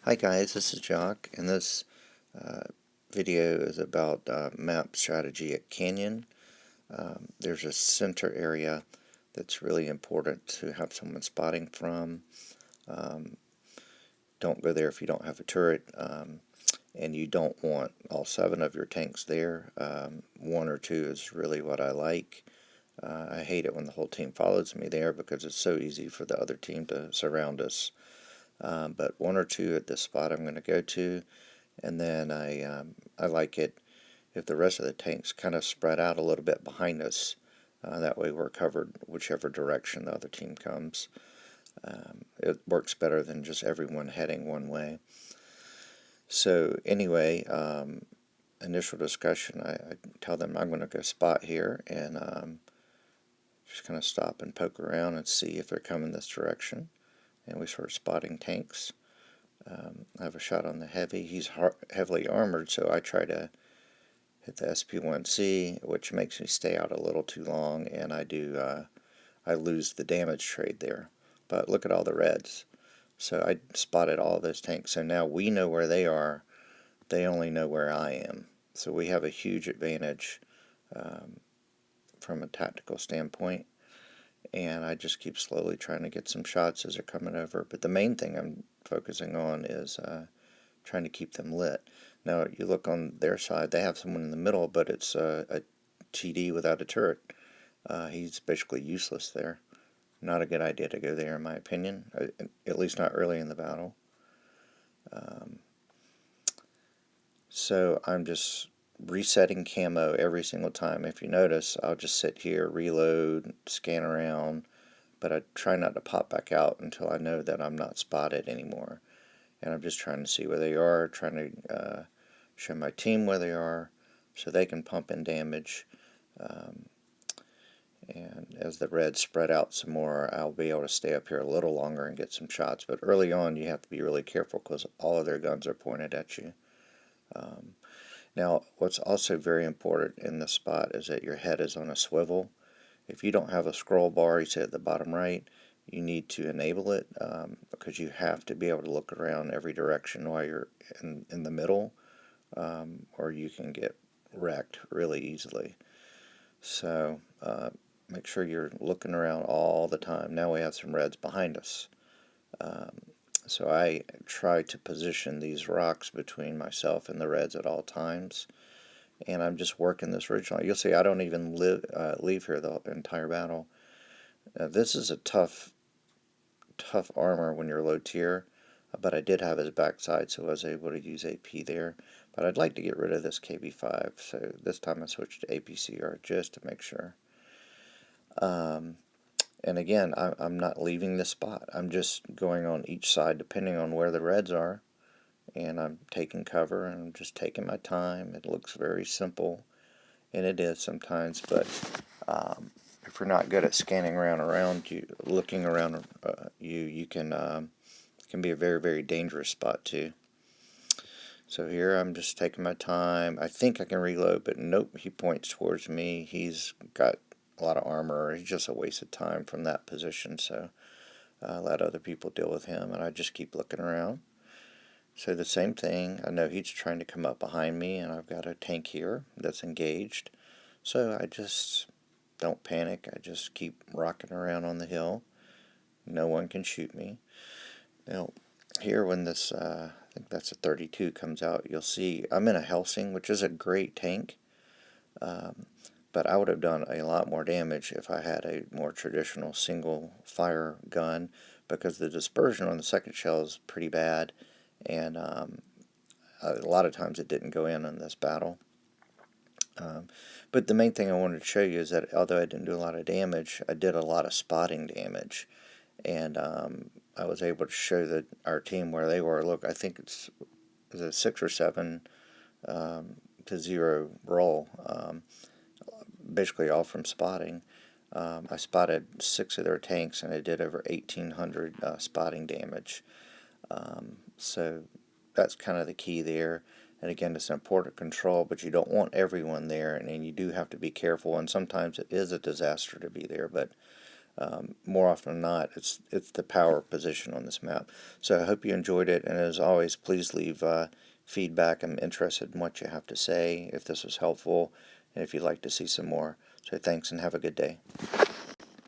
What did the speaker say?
Hi guys, this is Jock, and this uh, video is about map strategy at Canyon. There's a center area that's really important to have someone spotting from. Um, don't go there if you don't have a turret, and you don't want all 7 of your tanks there. 1 or 2 is really what I like. I hate it when the whole team follows me there because it's so easy for the other team to surround us. But 1 or 2 at this spot I'm going to go to. And then I like it if the rest of the tanks kind of spread out a little bit behind us. That way we're covered whichever direction the other team comes. It works better than just everyone heading one way. So anyway, initial discussion, I tell them I'm going to go spot here and just kind of stop and poke around and see if they're coming this direction. And we start spotting tanks. I have a shot on the heavy. He's heavily armored, so I try to hit the SP1C, which makes me stay out a little too long, and I lose the damage trade there. But look at all the reds. So I spotted all those tanks. So now we know where they are. They only know where I am. So we have a huge advantage from a tactical standpoint. And I just keep slowly trying to get some shots as they're coming over. But the main thing I'm focusing on is trying to keep them lit. Now, you look on their side, they have someone in the middle, but it's a TD without a turret. He's basically useless there. Not a good idea to go there, in my opinion, at least not early in the battle. So I'm just resetting camo every single time. If you notice, I'll just sit here, reload, scan around, but I try not to pop back out until I know that I'm not spotted anymore. And I'm just trying to see where they are, trying to show my team where they are so they can pump in damage. And as the reds spread out some more, I'll be able to stay up here a little longer and get some shots. But early on, you have to be really careful because all of their guns are pointed at you. Now, what's also very important in this spot is that your head is on a swivel. If you don't have a scroll bar, you see at the bottom right, you need to enable it because you have to be able to look around every direction while you're in the middle, or you can get wrecked really easily. So make sure you're looking around all the time. Now we have some reds behind us. So I try to position these rocks between myself and the reds at all times. And I'm just working this ridge line. You'll see I don't even leave here the entire battle. This is a tough armor when you're low tier, but I did have his backside, so I was able to use AP there. But I'd like to get rid of this KB5, so this time I switched to APCR just to make sure. And again, I'm not leaving the spot. I'm just going on each side depending on where the reds are. And I'm taking cover and I'm just taking my time. It looks very simple, and it is sometimes, but if you're not good at scanning around you, looking around you can be a very, very dangerous spot too. So here I'm just taking my time. I think I can reload, but nope, he points towards me. He's got a lot of armor. He's just a waste of time from that position, so let other people deal with him, and I just keep looking around. So the same thing, I know he's trying to come up behind me, and I've got a tank here that's engaged. So I just don't panic. I just keep rocking around on the hill. No one can shoot me. Now, here when this, I think that's a 32, comes out, you'll see I'm in a Helsing, which is a great tank. But I would have done a lot more damage if I had a more traditional single fire gun, because the dispersion on the second shell is pretty bad, and a lot of times it didn't go in this battle. But the main thing I wanted to show you is that although I didn't do a lot of damage, I did a lot of spotting damage, and I was able to show our team where they were. Look, I think it's a 6 or 7 to 0 roll, basically all from spotting. I spotted 6 of their tanks, and I did over 1,800 spotting damage. So that's kind of the key there. And again, it's an important control, but you don't want everyone there, and you do have to be careful, and sometimes it is a disaster to be there, but more often than not, it's the power position on this map. So I hope you enjoyed it, and as always, please leave feedback. I'm interested in what you have to say, if this was helpful, and if you'd like to see some more. So thanks, and have a good day.